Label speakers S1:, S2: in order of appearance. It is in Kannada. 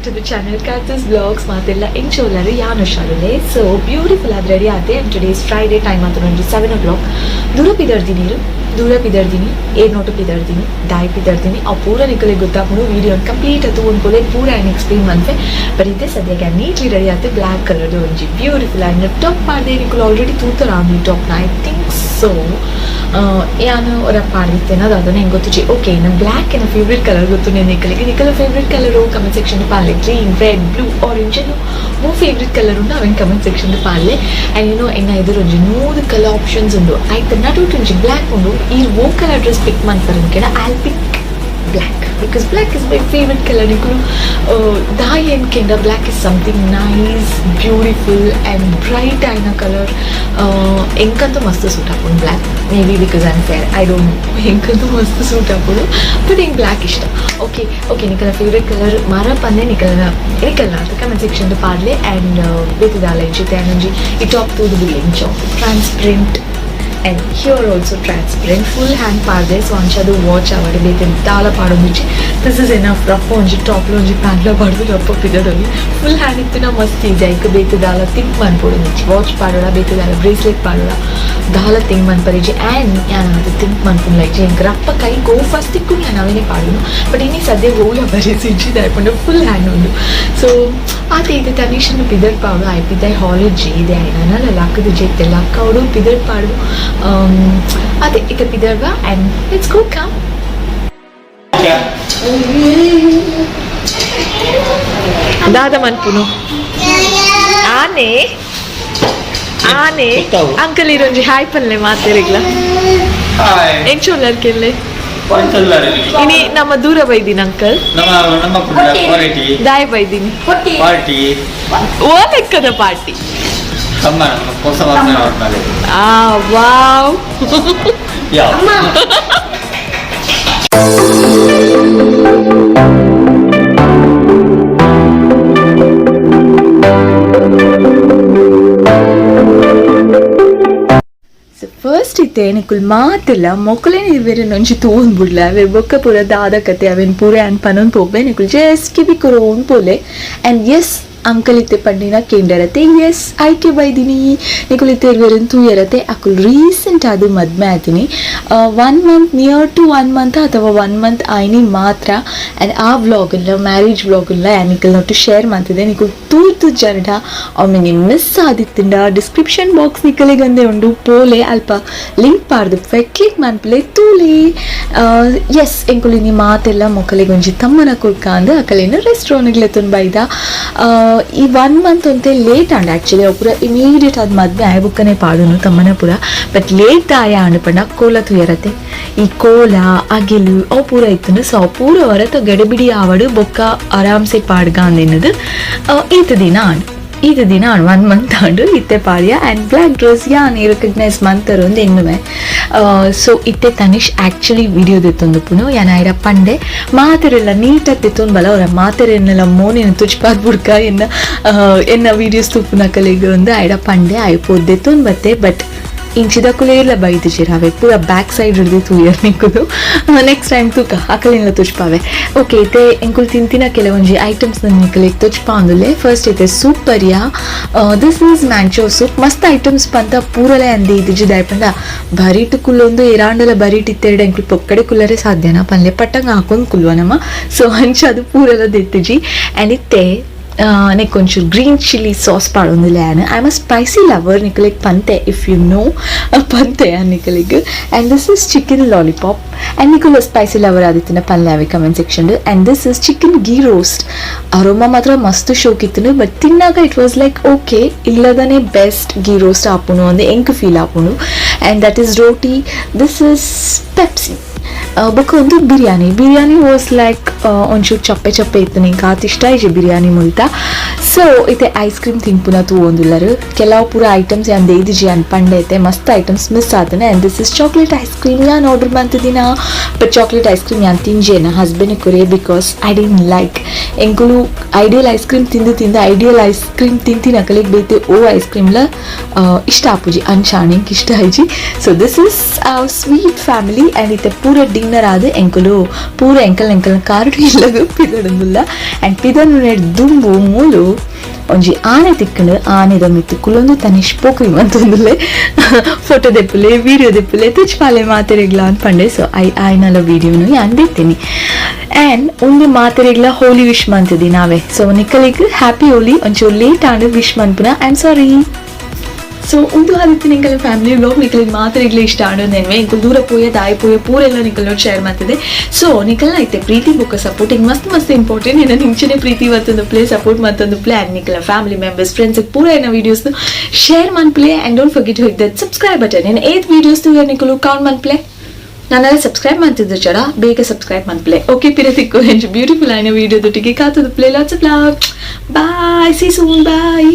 S1: back to the channel Karthi's vlogs matella enchollare yanu shalule. So beautiful ad ready ade and today is Friday time atonu 7 o'clock dura pidardini air note pidardini dai pidardini a pura nikale gottapuno video complete atu onpole pura and explain manfe but ide sadyaga neatly ready ade black color do onji beautiful and top paade nikole already tutar on the top I think so ಯಾನು ಅವರ ಪಾಡಿತ್ತೇನೆ ಅದು ನಂಗೆ ಗೊತ್ತು ಓಕೆ ನನ್ನ ಬ್ಲ್ಯಾಕ್ ನನ್ನ ಫೇವ್ರೆಟ್ ಕಲರ್ ಗೊತ್ತು ನಿಕಲ ಫೇವ್ರೆಟ್ ಕಲರು ಕಮೆಂಟ್ ಸೆಕ್ಷನ್ ಪಾಲೆ ಗ್ರೀನ್ ರೆಡ್ ಬ್ಲೂ ಆರೆಂಜ್ ಮೂ ಫೇವ್ರೆಟ್ ಕಲರ್ ಉಂಡು ಅವನ್ ಕಮೆಂಟ್ ಸೆಕ್ಷನ್ ಪಾಲೆ ಅಂಡ್ ಯುನೋ ಎನ್ನ ಇದ್ರ ಒಂಜಿ 3 ಕಲರ್ ಆಪ್ಷನ್ಸ್ ಉಂಡು ಆಯ್ತು ನಟು ಒಂಜಿ ಬ್ಲ್ಯಾಕ್ ಉಂಡು ಈ ಓ ಕಲರ್ ಡ್ರೆಸ್ ಪಿಕ್ ಮಾಡ್ತಾರೆ ಕೇಳ I pick black because black is my favorite color nikulu dai and kenda black is something nice beautiful and bright aina color enkantu mast suit apun black maybe because I'm fair I don't know enkantu mast suit apun but in black ishta okay nikala favorite color mara panne nikala comment section lo paadle and betidala inchite anonji it top to the building job transparent and here also transparent full hand paade so anchadu watch avade bete dala paadonji this is enough rough onji top lo onji pant lo paadu rough pidadoli full hand ittuna mast easy aik bete dala think man podonji watch paadoda bete dala bracelet paadoda dala think man pariji and yana think man pun like je grappa kai go first ikku yana avine paadunu but ini sadya gola barisinchi daiponda full hand undu so ate ide tanishan pidar paadu I pidai holiday ide aina la lakadu jette lakaudu pidar paadu ate ite pidarva and let's go come दादा मन पुनो आने अंकल इरोंजी हाय पन्ले मातेरिगला हाय ಎಂಚೋಲ್ಲರ್ ಕೆಲ್ಲೆ ಇನಿ ನಮ್ಮ ದೂರ ಬೈದಿನ ಅಂಕಲ್ ನಮ್ಮ ಪಾರ್ಟಿ ದಾಯ ಬೈದಿನಿ ಪಾರ್ಟಿ ಓ ಲೆಕ್ಕದ ಪಾರ್ಟಿ ಅಮ್ಮ ಹೊಸ ವರ್ಷ ಮಾಡ್ತಾರೆ ವಾವ್ ಯಾ ಫಸ್ಟ್ ಇತ್ತೆ ನಿಕುಲ್ ಮಾತಿಲ್ಲ ಮೊಕ್ಕಲೇ ನಿರ್ವೇರೆ ನೊಂಜಿ ತೋನ್ ಬಿಡ್ಲ ಅವೆ ಬೊಕ್ಕ ಪೂರ ದಾದ ಕತೆ ಅವೆನ್ ಪೂರ ಆ್ಯಂಡ್ ಪನೊಂದು ಪೋಪೆ ನಿಕುಲ್ ಜಸ್ಟ್ ಕಿವಿ ಕುರೋನ್ ಪೋಲೆ ಆ್ಯಂಡ್ ಎಸ್ ಅಂಕಲ್ ಇತ್ತೆ ಪಂಡಿನ ಕೇಂಡರತೆ ಎಸ್ ಆಯ್ಕೆ ಬೈದಿನಿ ನಿಕುಲ್ ಇತ್ತೆ ಇರ್ವೇರನ್ ತೂಯರತೆ ಅಕುಲ್ ರೀಸೆಂಟ್ ಅದು ಮದ್ಮೆ ಆಯ್ತೀನಿ 1 ಮಂತ್ ನಿಯರ್ ಟು 1 ಮಂತ್ ಅಥವಾ 1 ಮಂತ್ ಆಯ್ನಿ ಮಾತ್ರ ಆ್ಯಂಡ್ ಆ ವ್ಲಾಗಲ್ಲ ಮ್ಯಾರೇಜ್ ವ್ಲಾಗಲ್ಲ ನಿಕಲ್ ನೋಟು ಶೇರ್ ಮಾಡ್ತಿದ್ದೆ ನಿಕುಲ್ ತೂತು ಜರ್ಡ ಒಮ್ಮೆ ಮಿಸ್ ಆದಿತ್ತಿಂಡ ಡಿಸ್ಕ್ರಿಪ್ಷನ್ ಬಾಕ್ಸ್ ನಿಕಲಿಗಂದೆ ಉಂಡು ಪೋಲೆ ಅಲ್ಪ ಲಿಂಕ್ ಪಾಡ್ದು ಕ್ಲಿಕ್ ಮನ್ಪಲೆ ತೂಲೆ ಎಸ್ ಎಂಕುಲಿನಿ ಮಾತೆಲ್ಲ ಮೊಕ್ಕಲಿಗೆ ಒಂಜಿ ತಮ್ಮನ ಕುಡ್ಕ ಅಂದು ಅಕಲೇನು ರೆಸ್ಟೋರೆಂಟ್ಗೆ ತುಂಬ ಬೈದ ಈ 1 ಮಂತ್ ಅಂತೆ ಲೇಟ್ ಅಂಡ್ ಆ್ಯಕ್ಚುಲಿ ಅವು ಪೂರ ಇಮಿಡಿಯೇಟ್ ಅದು ಮದುವೆ ಆಯ್ಬುಕ್ಕನೆ ಪಾಡುನು ತಮ್ಮನ ಪೂರ ಬಟ್ ಲೇಟ್ ಆಯ ಅಂಡ್ಪಂಡ ಕೋಲ ತುಯರತೆ ಈ ಕೋಲ ಅಗಿಲು ಅವು ಪೂರ ಇತ್ತು ಸೊ ಅವು ಪೂರ ಹೊರತು ಗಡಿಬಿಡಿ ಆವಡು ಬೊಕ್ಕ ಆರಾಮ್ಸೆ ಪಾಡ್ಗ ಅಂದೆನ್ನದು ಇದು ದಿನ 1 ಮಂತ್ ಆಂಡು ಇತ್ತೆ ಪಾಡ್ಯ ಆ್ಯಂಡ್ ಬ್ಲ್ಯಾಕ್ ಡ್ರೆಸ್ ಯಾನ್ ರೆಕಗ್ನೈಸ್ ಮಂತರು ಒಂದು ಎನ್ನುವೆ ಸೊ ಇತ್ತೆ ತನಿಷ್ ಆ್ಯಕ್ಚುಲಿ ವಿಡಿಯೋ ದಿತ್ತೊಂದು ಪುನು ಯಾನ ಐರ ಪಂಡೆ ಮಾತೆರೆಲ್ಲ ನೀಟಾಗಿ ದಿತ್ತೊಂದು ಬಲ ಅವರ ಮಾತೆರೆನ್ನೆಲ್ಲ ಮೋನಿನ ತುಚ್ಪಾದ್ ಬುಡ್ಕ ಎನ್ನ ವೀಡಿಯೋಸ್ ತುಪ್ಪುನ ಕಲೆಗೆ ಒಂದು ಐರ ಪಂಡೆ ಆಯ್ಪೋದು ದಿತ್ತೊಂದು ಬತ್ತೆ ಬಟ್ ಇಂಚಿದಕ್ಕೂ ಇಲ್ಲ ಬೈದಿದ್ದೀರ ಅವೆ ಪೂರ ಬ್ಯಾಕ್ ಸೈಡ್ ಹಿಡ್ದು ತೂಯರ್ ನಿಂಕುದು ನೆಕ್ಸ್ಟ್ ಟೈಮ್ ತೂಕ ಅಕಲಿನ ತುಚ್ಪಾವೆ ಓಕೆ ಐತೆ ಎಂಕುಲ್ ತಿಂತಿನ ಕೆಲವೊಂಜಿ ಐಟಮ್ಸ್ ನಿಕಲಿಗೆ ತುಚ್ಪ ಅಂದುಲೆ ಫಸ್ಟ್ ಐತೆ ಸೂಪ್ ಪರಿಯಾ ದಿಸ್ ಈಸ್ ಮ್ಯಾಂಚೋ ಸೂಪ್ ಮಸ್ತ್ ಐಟಮ್ಸ್ ಪಂತ ಪೂರಲೆ ಅಂದಿ ಇದಿಜಿ ದಾಯ್ಪಂಡ ಬರೀಟು ಕುಲ್ಲೊಂದು ಇರಾಂಡಲ ಬರೀಟ್ ಇತ್ತೆರಡು ಎಂಕುಲ್ ಪೊಕ್ಕಡೆ ಕುಲ್ಲರೆ ಸಾಧ್ಯನಾ ಪನ್ಲೆ ಪಟ್ಟಂಗ ಹಾಕೊಂಡು ಕುಲ್ವನಮ್ಮ ಸೊ ಹಂಚ ಅದು ಪೂರೆಲ್ಲ ದಿತ್ತಿಜಿ ಆ್ಯಂಡ್ ಇತ್ತೆ ನೆಕ್ ಒಂಚೂರು ಗ್ರೀನ್ ಚಿಲ್ಲಿ ಸಾಸ್ ಪಾಡೊಂದಿಲ್ಲ and I am a spicy lover ನಿಕಲಿಗೆ ಪಂತೆ ಇಫ್ ಯು ನೋ ಪಂತೆ ನಿಕಲಿಗೆ and this is chicken lollipop and ನಿಕುಲ ಸ್ಪೈಸಿ ಲವರ್ ಆದಿತ್ತಿನ ಪಲ್ಲೆ ಅವೆ comment section and this is chicken ghee roast aroma ಮಾತ್ರ ಮಸ್ತ್ ಶೋಕಿತ್ತು ಬಟ್ ತಿನ್ನಾಗ ಇಟ್ ವಾಸ್ ಲೈಕ್ ಓಕೆ ಇಲ್ಲದನೇ ಬೆಸ್ಟ್ ಗೀ ರೋಸ್ಟ್ ಆಪುನು ಅಂದೆ ಎಂಕ್ ಫೀಲ್ ಆಪುನು and that is roti this is Pepsi ಬೊಕ್ಕ ಒಂದು ಬಿರಿಯಾನಿ ವಾಸ್ ಲೈಕ್ ಒಂಚೂರು ಚಪ್ಪೆ ಇತ್ತು ನಿಂಗೆ ಆತ ಇಷ್ಟ ಇಜೆ ಬಿರಿಯಾನಿ ಮುಲ್ತ ಸೊ ಇತ್ತೆ ಐಸ್ ಕ್ರೀಮ್ ತಿನ್ಪುನ ತೂವೊಂದುಲ್ಲರು ಕೆಲವು ಪೂರ ಐಟಮ್ಸ್ ಯಾನ್ ದೇದಿಜಿ ಅನ್ ಪಂಡೆ ಐತೆ ಮಸ್ತ್ ಐಟಮ್ಸ್ ಮಿಸ್ ಆತನೆ and this is chocolate ice cream ಯಾನ್ ಆರ್ಡರ್ ಮಂತಿದ್ದೀನ ಬಟ್ ಚಾಕ್ಲೇಟ್ ಐಸ್ ಕ್ರೀಮ್ ಯಾನ್ ತಿಂಜೇನ ಹಸ್ಬೆಂಡ್ ಕೊರೆ ಬಿಕಾಸ್ ಐ ಡಿಂಟ್ ಲೈಕ್ ಎಂಕುಲು ಐಡಿಯಲ್ ಐಸ್ ಕ್ರೀಮ್ ತಿಂದು ಐಡಿಯಲ್ ಐಸ್ ಕ್ರೀಮ್ ತಿಂತಿನ ಕಲಿಗೆ ಬೇತೆ ಓ ಐಸ್ ಕ್ರೀಮ್ಲ ಇಷ್ಟ ಆಪುಜಿ ಅಂಚಾಣಿಂಗ್ ಇಷ್ಟ ಆಯ್ಜಿ so this is sweet family and ಇತ್ತೆ ಪೂರ ಡಿನ್ನರ್ ಆದ ಎಂಕುಲು ಪೂರ ಎಂಕಲ್ನ ಕಾರಡು ಇಲ್ಲದು ಪಿದಡಂದುಲ್ಲ ಆ್ಯಂಡ್ ಪಿದನ್ನು ನೆಡ್ ದುಂಬು ಮೂಲು ಒಂಜಿ ಆನೆ ತಿಕ್ಕಂಡು ಆನೆದ ಮಿತ್ತು ಕುಲೊಂದು ತನಿಷ್ ಪೋಕ್ರಿ ಮಂತೊಂದುಲ್ಲೆ ಫೋಟೋ ದೆಪ್ಪುಲೆ ವಿಡಿಯೋ ದೆಪ್ಪುಲೆ ತುಚ್ಪಾಲೆ ಮಾತೆರೆಗ್ಲ ಅನ್ಪಂಡೆ ಸೊ ಆಯ್ನಲ ವಿಡಿಯೋನು ಯಾನ್ ಬೇತೀನಿ ಆ್ಯಂಡ್ ಉಂದು ಮಾತೆರೆಗ್ಲ ಹೋಲಿ ವಿಶ್ ಮಂತದಿ ನಾವೇ ಸೊ ನಿಕ್ಕಲಿಗ್ ಹ್ಯಾಪಿ ಹೋಲಿ ಒಂಚೂರು ಲೇಟ್ ಆಂಡ್ ವಿಶ್ ಮನ್ಪುನ ಆ್ಯಂಡ್ ಸಾರಿ ಸೊ ಒಂದು ಆದಿತ್ಯ ನಿಂಕಲ್ ಫ್ಯಾಮಿಲಿ ವ್ಲಾಗ್ ನಿಕ್ಕಲಿಗೆ ಮಾತ್ರೆಗ್ಲೇ ಇಷ್ಟ ಆಡೋದೇನ್ವೆ ಇಂಕಲ್ ದೂರ ಪೋಯ ದಾಯಿ ಪೋಯ ಪೂರೆಲ್ಲ ನಿಕ್ಕಲ್ ನೋಡಿ ಶೇರ್ ಮಾಡ್ತಿದೆ ಸೊ ನಿಕ್ಕಲ್ನ ಐತೆ ಪ್ರೀತಿ ಬುಕ್ಕ ಸಪೋರ್ಟಿಂಗ್ ಮಸ್ತ್ ಇಂಪಾರ್ಟೆಂಟ್ ಏನ ನಿಂಚನೆ ಪ್ರೀತಿ ಮತ್ತೊಂದು ಪ್ಲೇ ಸಪೋರ್ಟ್ ಮತ್ತೊಂದು ಪ್ಲೇ ಆ್ಯಂಡ್ ನಿಕ್ಕಲ ಫ್ಯಾಮಿಲಿ ಮೆಂಬರ್ಸ್ ಫ್ರೆಂಡ್ಸ್ ಪೂರ ಏನ ವೀಡಿಯೋಸ್ನು ಶೇರ್ ಮನ್ಪ್ಲೇ and don't forget to hit that subscribe button ಏನು 8 ವೀಡಿಯೋಸ್ ನಿಕ್ಕಲು ಕೌಂಟ್ ಮನ್ಪ್ಲೇ ನಾನೆಲ್ಲ ಸಬ್ಸ್ಕ್ರೈಬ್ ಮಾಡ್ತಿದ್ದೆ ಚಡ ಬೇಗ ಸಬ್ಸ್ಕ್ರೈಬ್ ಮನ್ಪ್ಲೇ ಓಕೆ ಪಿರತಿಕ್ಕು ಹೆಂಚು ಬ್ಯೂಟಿಫುಲ್ ಆಯ್ನ ವೀಡಿಯೋದೊಟ್ಟಿಗೆ ಕಾತದ ಪ್ಲೇ lots of love bye see soon bye